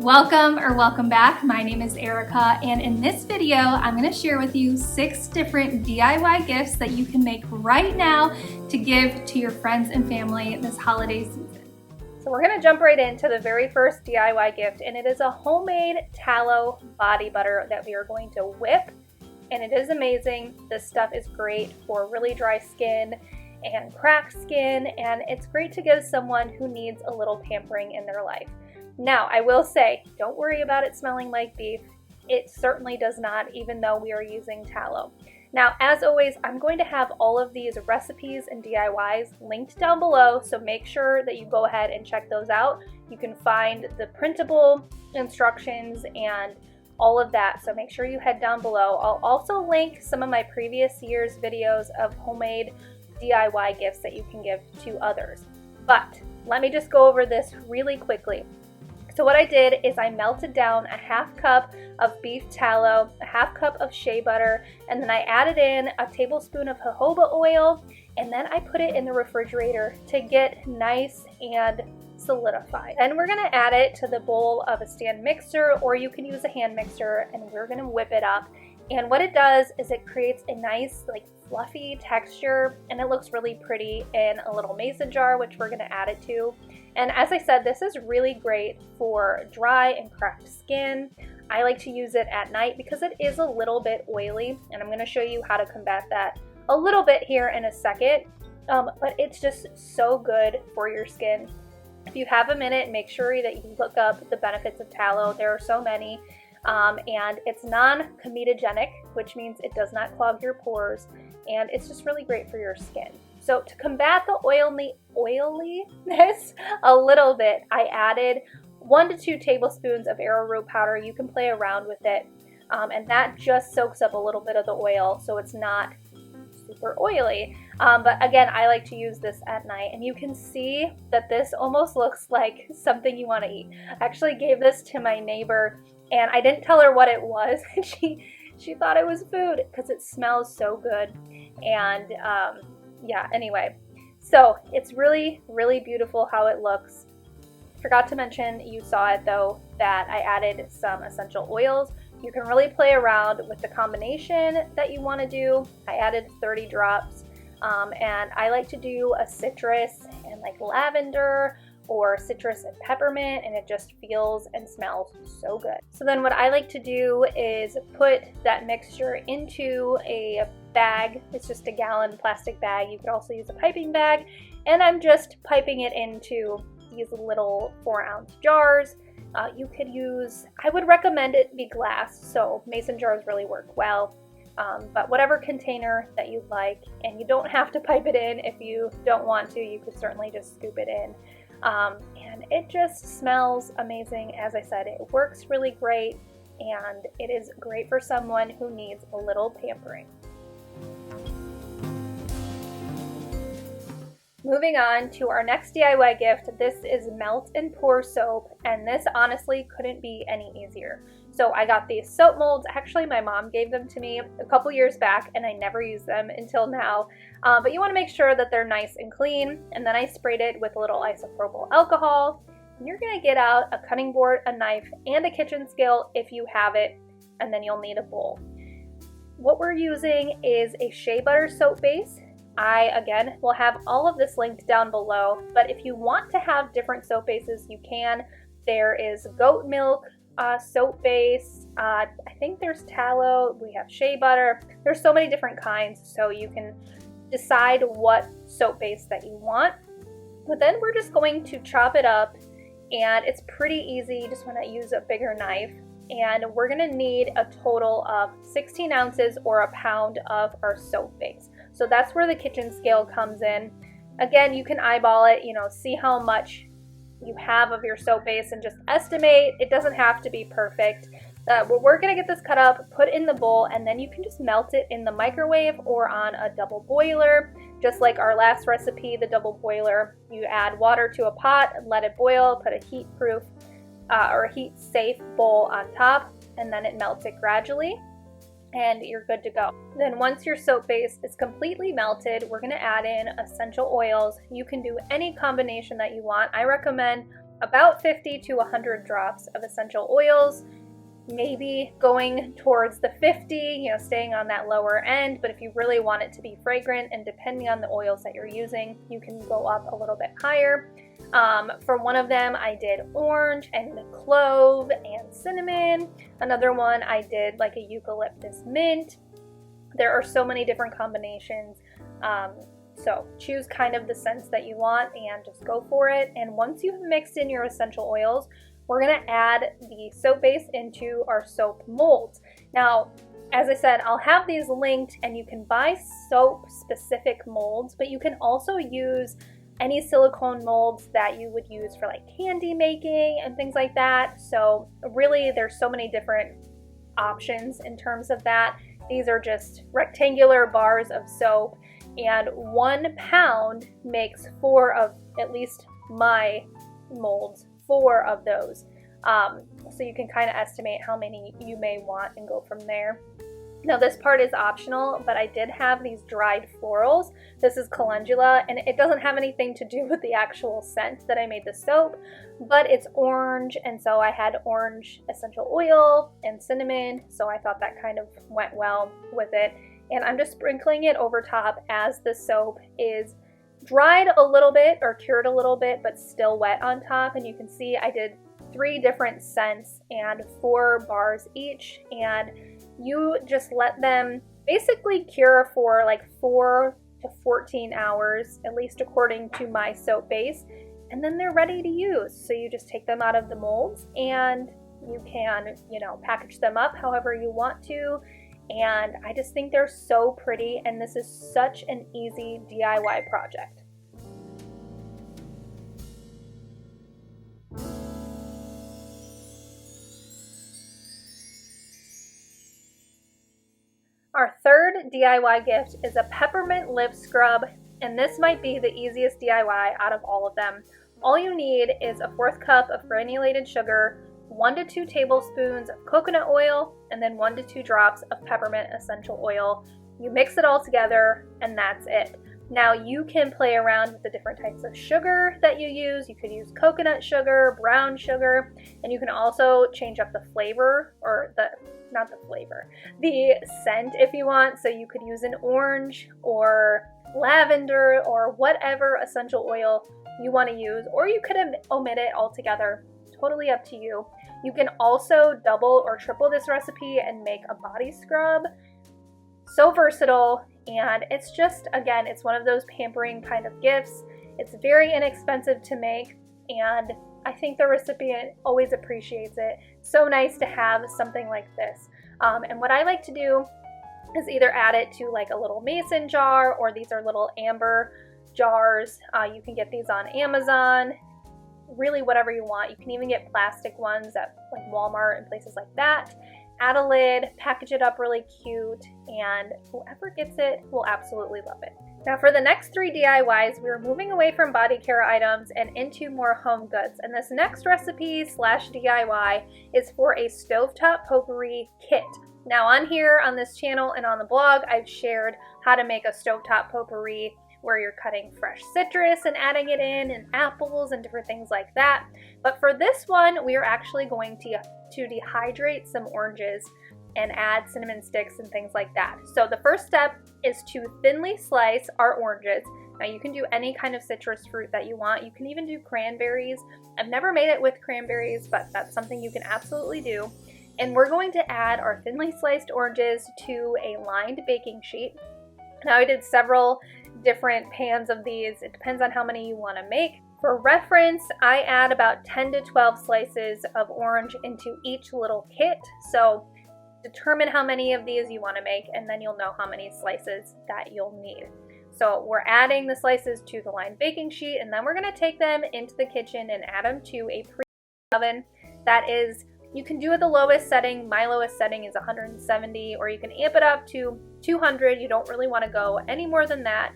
Welcome back. My name is Erica, and in this video, I'm going to share with you 6 different DIY gifts that you can make right now to give to your friends and family this holiday season. So we're going to jump right into the very first DIY gift, and it is a homemade tallow body butter that we are going to whip, and it is amazing. This stuff is great for really dry skin and cracked skin, and it's great to give someone who needs a little pampering in their life. Now, I will say, don't worry about it smelling like beef. It certainly does not, even though we are using tallow. Now, as always, I'm going to have all of these recipes and DIYs linked down below, so make sure that you go ahead and check those out. You can find the printable instructions and all of that, so make sure you head down below. I'll also link some of my previous year's videos of homemade DIY gifts that you can give to others. But let me just go over this really quickly. So what I did is I melted down a half cup of beef tallow, a half cup of shea butter, and then I added in a tablespoon of jojoba oil, and then I put it in the refrigerator to get nice and solidified. Then we're gonna add it to the bowl of a stand mixer, or you can use a hand mixer, and we're gonna whip it up. And what it does is it creates a nice fluffy texture, and it looks really pretty in a little mason jar, which we're gonna add it to. And as I said, this is really great for dry and cracked skin. I like to use it at night because it is a little bit oily, and I'm going to show you how to combat that a little bit here in a second. But it's just so good for your skin. If you have a minute, make sure that you look up the benefits of tallow. There are so many. And it's non-comedogenic, which means it does not clog your pores, and it's just really great for your skin. So to combat the oiliness a little bit, I added 1 to 2 tablespoons of arrowroot powder. You can play around with it, and that just soaks up a little bit of the oil, so it's not super oily. But again, I like to use this at night, and you can see that this almost looks like something you want to eat. I actually gave this to my neighbor, and I didn't tell her what it was. She thought it was food because it smells so good. And yeah, anyway, so it's really, really beautiful how it looks. Forgot to mention, you saw it though, that I added some essential oils. You can really play around with the combination that you want to do. I added 30 drops, and I like to do a citrus and lavender, or citrus and peppermint, and it just feels and smells so good. So then what I like to do is put that mixture into a bag. It's just a gallon plastic bag. You could also use a piping bag, and I'm just piping it into these little 4-ounce jars. You could use, I would recommend it be glass, so mason jars really work well. But whatever container that you like, and you don't have to pipe it in if you don't want to. You could certainly just scoop it in. And it just smells amazing. As I said, it works really great, and it is great for someone who needs a little pampering. Moving on to our next DIY gift. This is melt and pour soap, and this honestly couldn't be any easier. So I got these soap molds. Actually, my mom gave them to me a couple years back, and I never used them until now. But you want to make sure that they're nice and clean. And then I sprayed it with a little isopropyl alcohol. And you're going to get out a cutting board, a knife, and a kitchen scale if you have it. And then you'll need a bowl. What we're using is a shea butter soap base. I, again, will have all of this linked down below. But if you want to have different soap bases, you can. There is goat milk soap base. I think there's tallow. We have shea butter. There's so many different kinds, so you can decide what soap base that you want. But then we're just going to chop it up, and it's pretty easy. You just want to use a bigger knife, and we're going to need a total of 16 ounces or a pound of our soap base. So that's where the kitchen scale comes in. Again, you can eyeball it, see how much you have of your soap base and just estimate. It doesn't have to be perfect. We're going to get this cut up, put in the bowl, and then you can just melt it in the microwave or on a double boiler. Just like our last recipe, the double boiler, you add water to a pot, let it boil, put a heat-proof or a heat-safe bowl on top, and then it melts it gradually, and you're good to go. Then once your soap base is completely melted, we're going to add in essential oils. You can do any combination that you want. I recommend about 50 to 100 drops of essential oils, maybe going towards the 50, you know, staying on that lower end. But if you really want it to be fragrant, and depending on the oils that you're using, you can go up a little bit higher. For one of them, I did orange and clove and cinnamon. Another one, I did like a eucalyptus mint. There are so many different combinations. So choose kind of the scents that you want and just go for it. And once you've mixed in your essential oils, we're gonna add the soap base into our soap molds. Now, as I said, I'll have these linked, and you can buy soap specific molds, but you can also use any silicone molds that you would use for like candy making and things like that. So really, there's so many different options in terms of that. These are just rectangular bars of soap, and 1 pound makes 4 of, at least my molds, 4 of those. So you can kind of estimate how many you may want and go from there. Now this part is optional, but I did have these dried florals. This is calendula, and it doesn't have anything to do with the actual scent that I made the soap, but it's orange, and so I had orange essential oil and cinnamon, so I thought that kind of went well with it. And I'm just sprinkling it over top as the soap is dried a little bit or cured a little bit, but still wet on top. And you can see I did 3 different scents and 4 bars each, and you just let them basically cure for like 4 to 14 hours, at least according to my soap base, and then they're ready to use. So you just take them out of the molds, and you can, you know, package them up however you want to. And I just think they're so pretty, and this is such an easy DIY project. Our third DIY gift is a peppermint lip scrub, and this might be the easiest DIY out of all of them. All you need is a 1/4 cup of granulated sugar, 1 to 2 tablespoons of coconut oil, and then 1 to 2 drops of peppermint essential oil. You mix it all together, and that's it. Now you can play around with the different types of sugar that you use. You could use coconut sugar, brown sugar, and you can also change up the flavor, or the scent if you want. So you could use an orange or lavender or whatever essential oil you want to use, or you could omit it altogether. Totally up to you. You can also double or triple this recipe and make a body scrub. So versatile, and it's just, again, it's one of those pampering kind of gifts. It's very inexpensive to make, and I think the recipient always appreciates it. So nice to have something like this. And what I like to do is either add it to like a little mason jar, or these are little amber jars. You can get these on Amazon. Really whatever you want. You can even get plastic ones at like Walmart and places like that. Add a lid, package it up really cute, and whoever gets it will absolutely love it. Now for the next 3 DIYs, we're moving away from body care items and into more home goods. And this next recipe / DIY is for a Stovetop Potpourri kit. Now on here, on this channel and on the blog, I've shared how to make a Stovetop Potpourri where you're cutting fresh citrus and adding it in, and apples and different things like that. But for this one, we are actually going to dehydrate some oranges and add cinnamon sticks and things like that. So the first step is to thinly slice our oranges. Now you can do any kind of citrus fruit that you want. You can even do cranberries. I've never made it with cranberries, but that's something you can absolutely do. And we're going to add our thinly sliced oranges to a lined baking sheet. Now I did several different pans of these. It depends on how many you want to make. For reference, I add about 10 to 12 slices of orange into each little kit. So determine how many of these you want to make, and then you'll know how many slices that you'll need. So we're adding the slices to the lined baking sheet, and then we're going to take them into the kitchen and add them to a preheated oven. That is, you can do it the lowest setting. My lowest setting is 170, or you can amp it up to 200. You don't really want to go any more than that,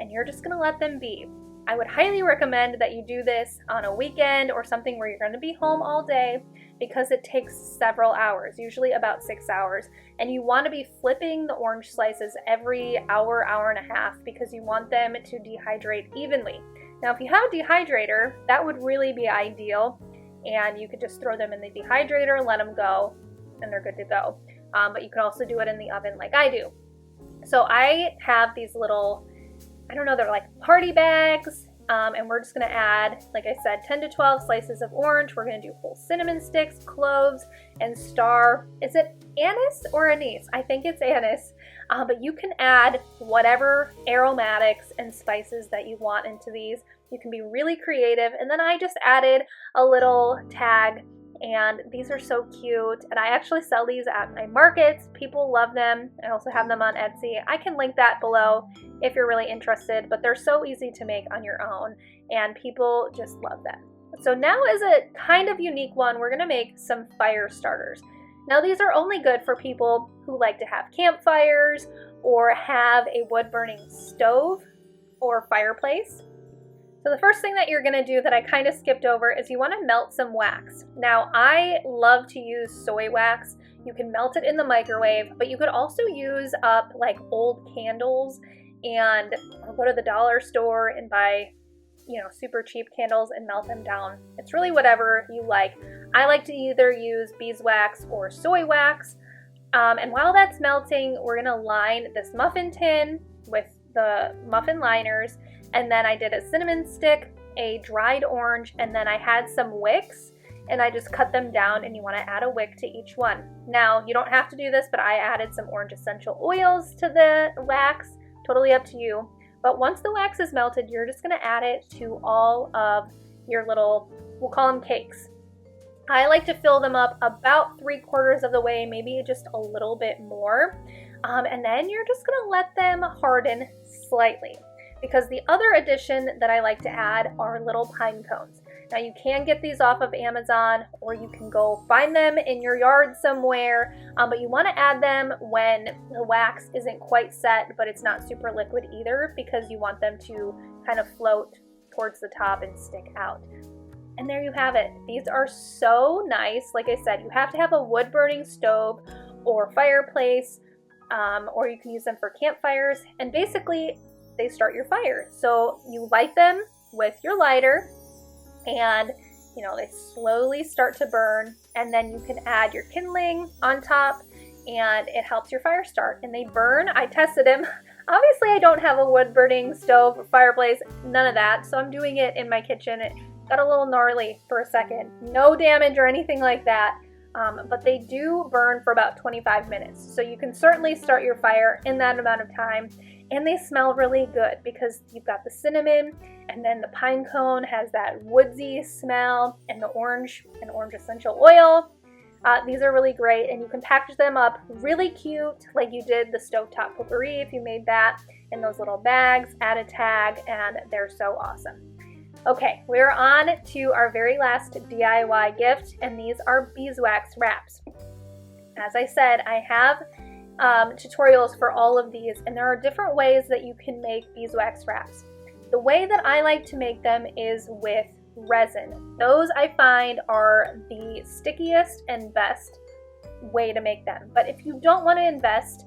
and you're just going to let them be. I would highly recommend that you do this on a weekend or something where you're going to be home all day, because it takes several hours, usually about 6 hours. And you want to be flipping the orange slices every hour, hour and a half, because you want them to dehydrate evenly. Now, if you have a dehydrator, that would really be ideal, and you could just throw them in the dehydrator, let them go, and they're good to go. But you can also do it in the oven like I do. So I have these little, I don't know, they're like party bags, and we're just gonna add, like I said, 10 to 12 slices of orange. We're gonna do whole cinnamon sticks, cloves, and star, is it anise or anise? I think it's anise, but you can add whatever aromatics and spices that you want into these. You can be really creative. And then I just added a little tag, and these are so cute, and I actually sell these at my markets. People love them. I also have them on Etsy. I can link that below if you're really interested, but they're so easy to make on your own, and people just love them. So now is a kind of unique one. We're gonna make some fire starters. Now these are only good for people who like to have campfires or have a wood burning stove or fireplace. So the first thing that you're gonna do that I kind of skipped over is you wanna melt some wax. Now I love to use soy wax. You can melt it in the microwave, but you could also use up like old candles and go to the dollar store and buy, you know, super cheap candles and melt them down. It's really whatever you like. I like to either use beeswax or soy wax. And while that's melting, we're gonna line this muffin tin with the muffin liners. And then I did a cinnamon stick, a dried orange, and then I had some wicks, and I just cut them down, and you want to add a wick to each one. Now, you don't have to do this, but I added some orange essential oils to the wax, totally up to you. But once the wax is melted, you're just going to add it to all of your little, we'll call them cakes. I like to fill them up about 3/4 of the way, maybe just a little bit more. And then you're just going to let them harden slightly. Because the other addition that I like to add are little pine cones. Now you can get these off of Amazon, or you can go find them in your yard somewhere, but you want to add them when the wax isn't quite set, but it's not super liquid either, because you want them to kind of float towards the top and stick out. And there you have it. These are so nice. Like I said, you have to have a wood burning stove or fireplace, or you can use them for campfires, and basically they start your fire. So you light them with your lighter, and you know, they slowly start to burn, and then you can add your kindling on top, and it helps your fire start. And they burn. I tested them. Obviously I don't have a wood burning stove or fireplace, none of that, so I'm doing it in my kitchen. It got a little gnarly for a second. No damage or anything like that, but they do burn for about 25 minutes. So you can certainly start your fire in that amount of time. And they smell really good because you've got the cinnamon, and then the pine cone has that woodsy smell, and the orange and orange essential oil. These are really great, and you can package them up really cute like you did the Stovetop Potpourri if you made that in those little bags. Add a tag, and they're so awesome. Okay, we're on to our very last DIY gift, and these are beeswax wraps. As I said, I have tutorials for all of these, and there are different ways that you can make beeswax wraps. The way that I like to make them is with resin. Those I find are the stickiest and best way to make them. But if you don't want to invest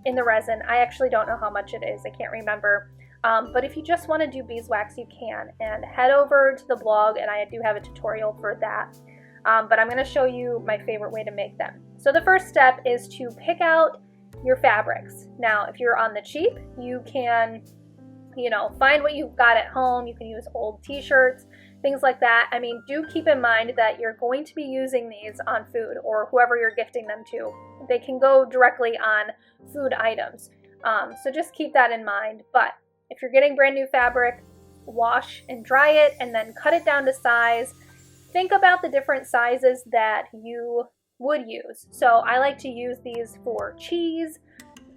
in the resin, I actually don't know how much it is, I can't remember. But if you just want to do beeswax, you can, and head over to the blog, and I do have a tutorial for that. But I'm going to show you my favorite way to make them. So the first step is to pick out your fabrics. Now, if you're on the cheap, you can, you know, find what you've got at home. You can use old t-shirts, things like that. I mean, do keep in mind that you're going to be using these on food or whoever you're gifting them to. They can go directly on food items. So just keep that in mind. But if you're getting brand new fabric, wash and dry it and then cut it down to size. Think about the different sizes that you would use. So I like to use these for cheese,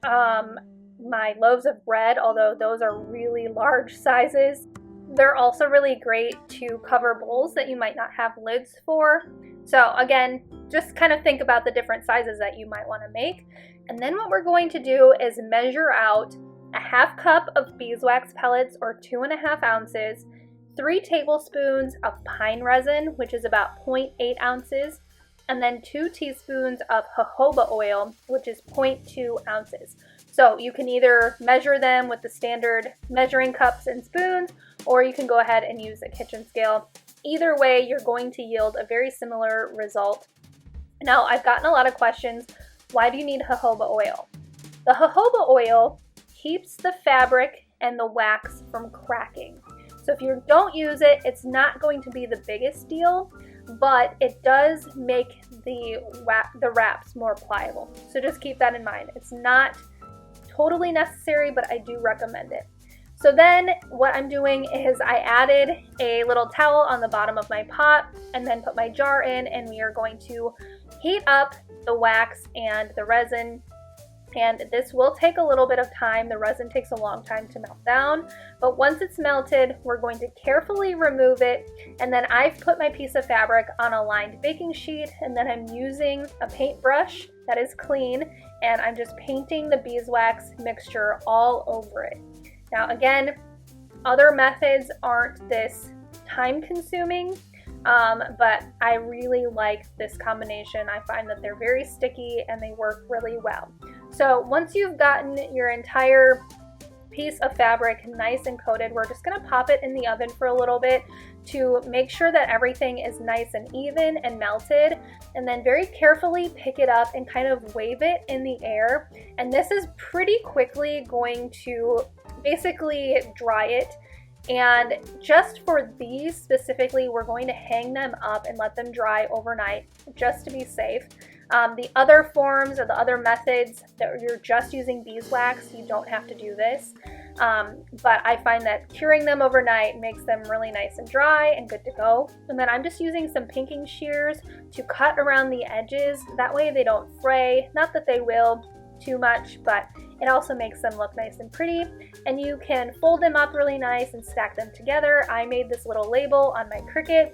my loaves of bread, although those are really large sizes. They're also really great to cover bowls that you might not have lids for. So again, just kind of think about the different sizes that you might want to make. And then what we're going to do is measure out a 1/2 cup of beeswax pellets, or 2.5 ounces, 3 tablespoons of pine resin, which is about 0.8 ounces, and then 2 teaspoons of jojoba oil, which is 0.2 ounces. So you can either measure them with the standard measuring cups and spoons, or you can go ahead and use a kitchen scale. Either way, you're going to yield a very similar result. Now, I've gotten a lot of questions, why do you need jojoba oil? The jojoba oil keeps the fabric and the wax from cracking. So if you don't use it, it's not going to be the biggest deal, but it does make the wraps more pliable. So just keep that in mind. It's not totally necessary, but I do recommend it. So then what I'm doing is I added a little towel on the bottom of my pot and then put my jar in, and we are going to heat up the wax and the resin. And this will take a little bit of time. The resin takes a long time to melt down, but once it's melted, we're going to carefully remove it. And then I've put my piece of fabric on a lined baking sheet, and then I'm using a paintbrush that is clean, and I'm just painting the beeswax mixture all over it. Now again, other methods aren't this time consuming, but I really like this combination. I find that they're very sticky and they work really well. So once you've gotten your entire piece of fabric nice and coated, we're just gonna pop it in the oven for a little bit to make sure that everything is nice and even and melted, and then very carefully pick it up and kind of wave it in the air. And this is pretty quickly going to basically dry it. And just for these specifically, we're going to hang them up and let them dry overnight just to be safe. The other forms or the other methods that you're just using beeswax, you don't have to do this. But I find that curing them overnight makes them really nice and dry and good to go. And then I'm just using some pinking shears to cut around the edges. That way they don't fray. Not that they will too much, but it also makes them look nice and pretty. And you can fold them up really nice and stack them together. I made this little label on my Cricut,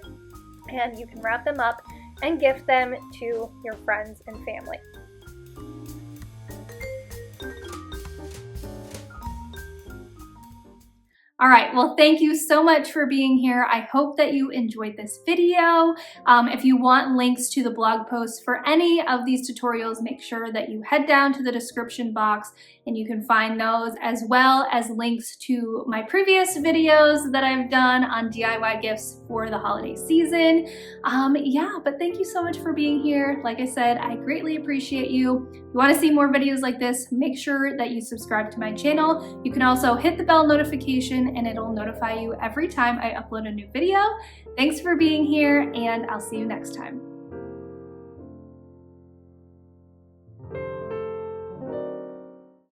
and you can wrap them up and gift them to your friends and family. All right, well, thank you so much for being here. I hope that you enjoyed this video. If you want links to the blog posts for any of these tutorials, make sure that you head down to the description box and you can find those, as well as links to my previous videos that I've done on DIY gifts for the holiday season. Yeah, but thank you so much for being here. Like I said, I greatly appreciate you. If you want to see more videos like this, make sure that you subscribe to my channel. You can also hit the bell notification and it'll notify you every time I upload a new video. Thanks for being here, and I'll see you next time.